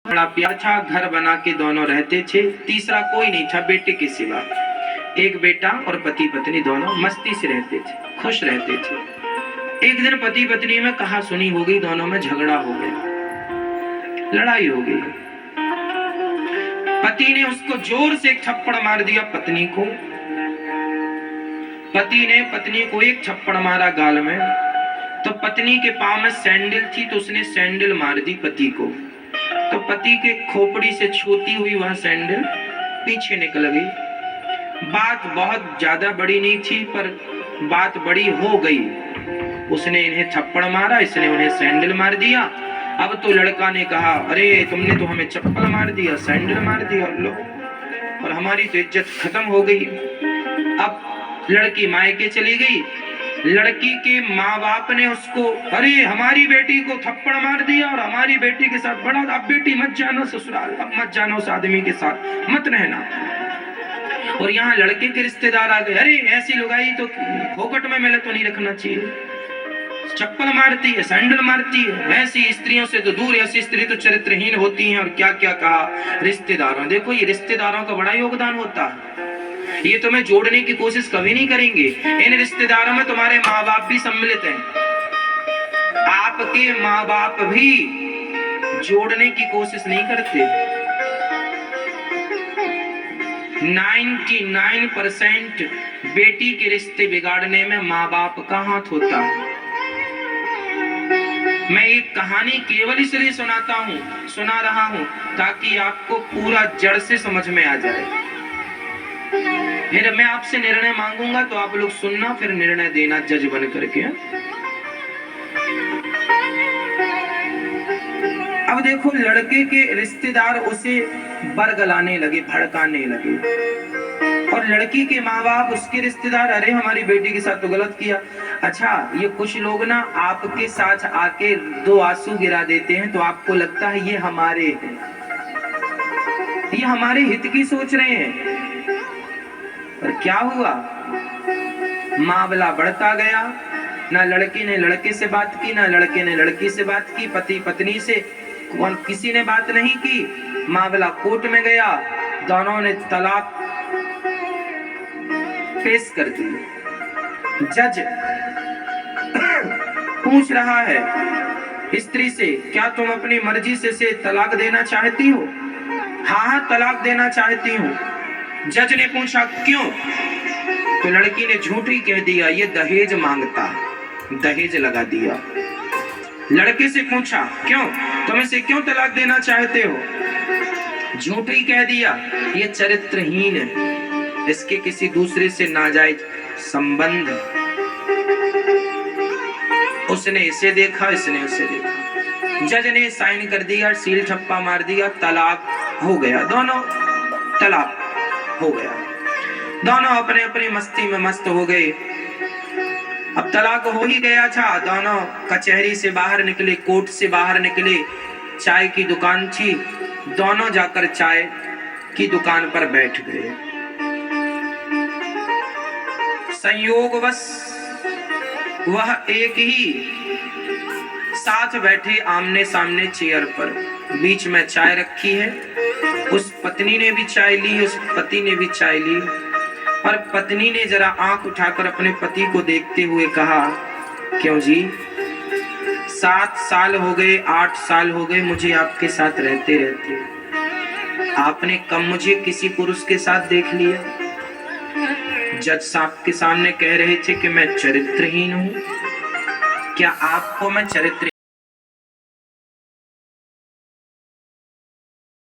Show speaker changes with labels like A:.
A: बड़ा प्यार था, घर बना के दोनों रहते थे, तीसरा कोई नहीं था बेटे के सिवा। एक बेटा और पति पत्नी दोनों मस्ती से रहते थे, खुश रहते थे। एक दिन पति पत्नी में कहा सुनी हो गई, दोनों में झगड़ा हो गया, लड़ाई हो गई। पति ने उसको जोर से एक थप्पड़ मार दिया पत्नी को। पति ने पत्नी को एक थप्पड़ मारा गाल में, तो पत्नी के पांव में सैंडल थी तो उसने सैंडल मार दी पति को। तो पति के खोपड़ी से छूती हुई वह सैंडल पीछे निकल गई। बात बहुत ज्यादा बड़ी नहीं थी, पर बात बड़ी हो गई। उसने इन्हें थप्पड़ मारा, इसने उन्हें सैंडल मार दिया। अब तो लड़का ने कहा अरे तुमने तो हमें चप्पल मार दिया, सैंडल मार दिया लो, और हमारी तो इज्जत खत्म हो गई। अब लड़की मायके चली गई। लड़की के माँ बाप ने उसको अरे हमारी बेटी को थप्पड़ मार दिया और हमारी बेटी के साथ बड़ा, अब बेटी मत जाना ससुराल, अब मत जाना उस आदमी के साथ, मत रहना। और यहाँ लड़के के रिश्तेदार आ गए, अरे ऐसी लुगाई तो फोकट में मिले तो नहीं रखना चाहिए, चप्पल मारती है, सैंडल मारती है, ऐसी स्त्रियों से तो दूर, ऐसी स्त्री तो चरित्रहीन होती हैं। और क्या क्या कहा रिश्तेदारों। देखो ये रिश्तेदारों का बड़ा योगदान होता है, ये तुम्हें जोड़ने की कोशिश कभी नहीं करेंगे। इन रिश्तेदारों में तुम्हारे माँ बाप भी सम्मिलित हैं, आपके माँ बाप भी जोड़ने की कोशिश नहीं करते। 99% बेटी के रिश्ते बिगाड़ने में माँ बाप का हाथ होता है। मैं एक कहानी केवल इसलिए सुना रहा हूं ताकि आपको पूरा जड़ से समझ में आ जाए। फिर मैं आपसे निर्णय मांगूंगा तो आप लोग सुनना, फिर निर्णय देना जज बन करके। अब देखो लड़के के रिश्तेदार उसे बरगलाने लगे, भड़काने लगे, और लड़की के माँ बाप उसके रिश्तेदार अरे हमारी बेटी के साथ तो गलत किया। अच्छा ये कुछ लोग ना आपके साथ आके दो आंसू गिरा देते हैं तो आपको लगता है ये हमारे हैं, ये हमारे हित की सोच रहे हैं। पर क्या हुआ, मामला बढ़ता गया। ना लड़की ने लड़के से बात की, ना लड़के ने लड़की से बात की, पति पत्नी से किसी ने बात नहीं की। मामला कोर्ट में गया, दोनों ने तलाक पेश कर दी। जज पूछ रहा है स्त्री से क्या तुम अपनी मर्जी से तलाक देना चाहती हो? हाँ तलाक देना चाहती हूँ। जज ने पूछा क्यों? तो लड़की ने झूठ ही कह दिया, ये दहेज मांगता, दहेज लगा दिया। लड़के से पूछा क्यों, तुम इसे क्यों तलाक देना चाहते हो? झूठ ही कह दिया, ये चरित्रहीन है, इसके किसी दूसरे से नाजायज संबंध, उसने इसे देखा, इसने उसे देखा। जज ने साइन कर दिया, सील ठप्पा मार दिया, तलाक हो गया, दोनों तलाक हो गया। दोनों अपने अपनी मस्ती में मस्त हो गए। अब तलाक हो ही गया था, दोनों कचहरी से बाहर निकले, कोर्ट से बाहर निकले। चाय की दुकान थी, दोनों जाकर चाय की दुकान पर बैठ गए। संयोगवश वह एक ही साथ बैठे आमने सामने चेयर पर, बीच में चाय रखी है। उस पत्नी ने भी चाय ली, उस पति ने भी चाय ली, और पत्नी ने जरा आंख उठाकर अपने पति को देखते हुए कहा क्यों जी 7 साल हो गए, 8 साल हो गए मुझे आपके साथ रहते रहते, आपने कम मुझे किसी पुरुष के साथ देख लिया? जज साहब के सामने कह रहे थे कि मैं चरित्रहीन हूं, क्या आपको मैं चरित्र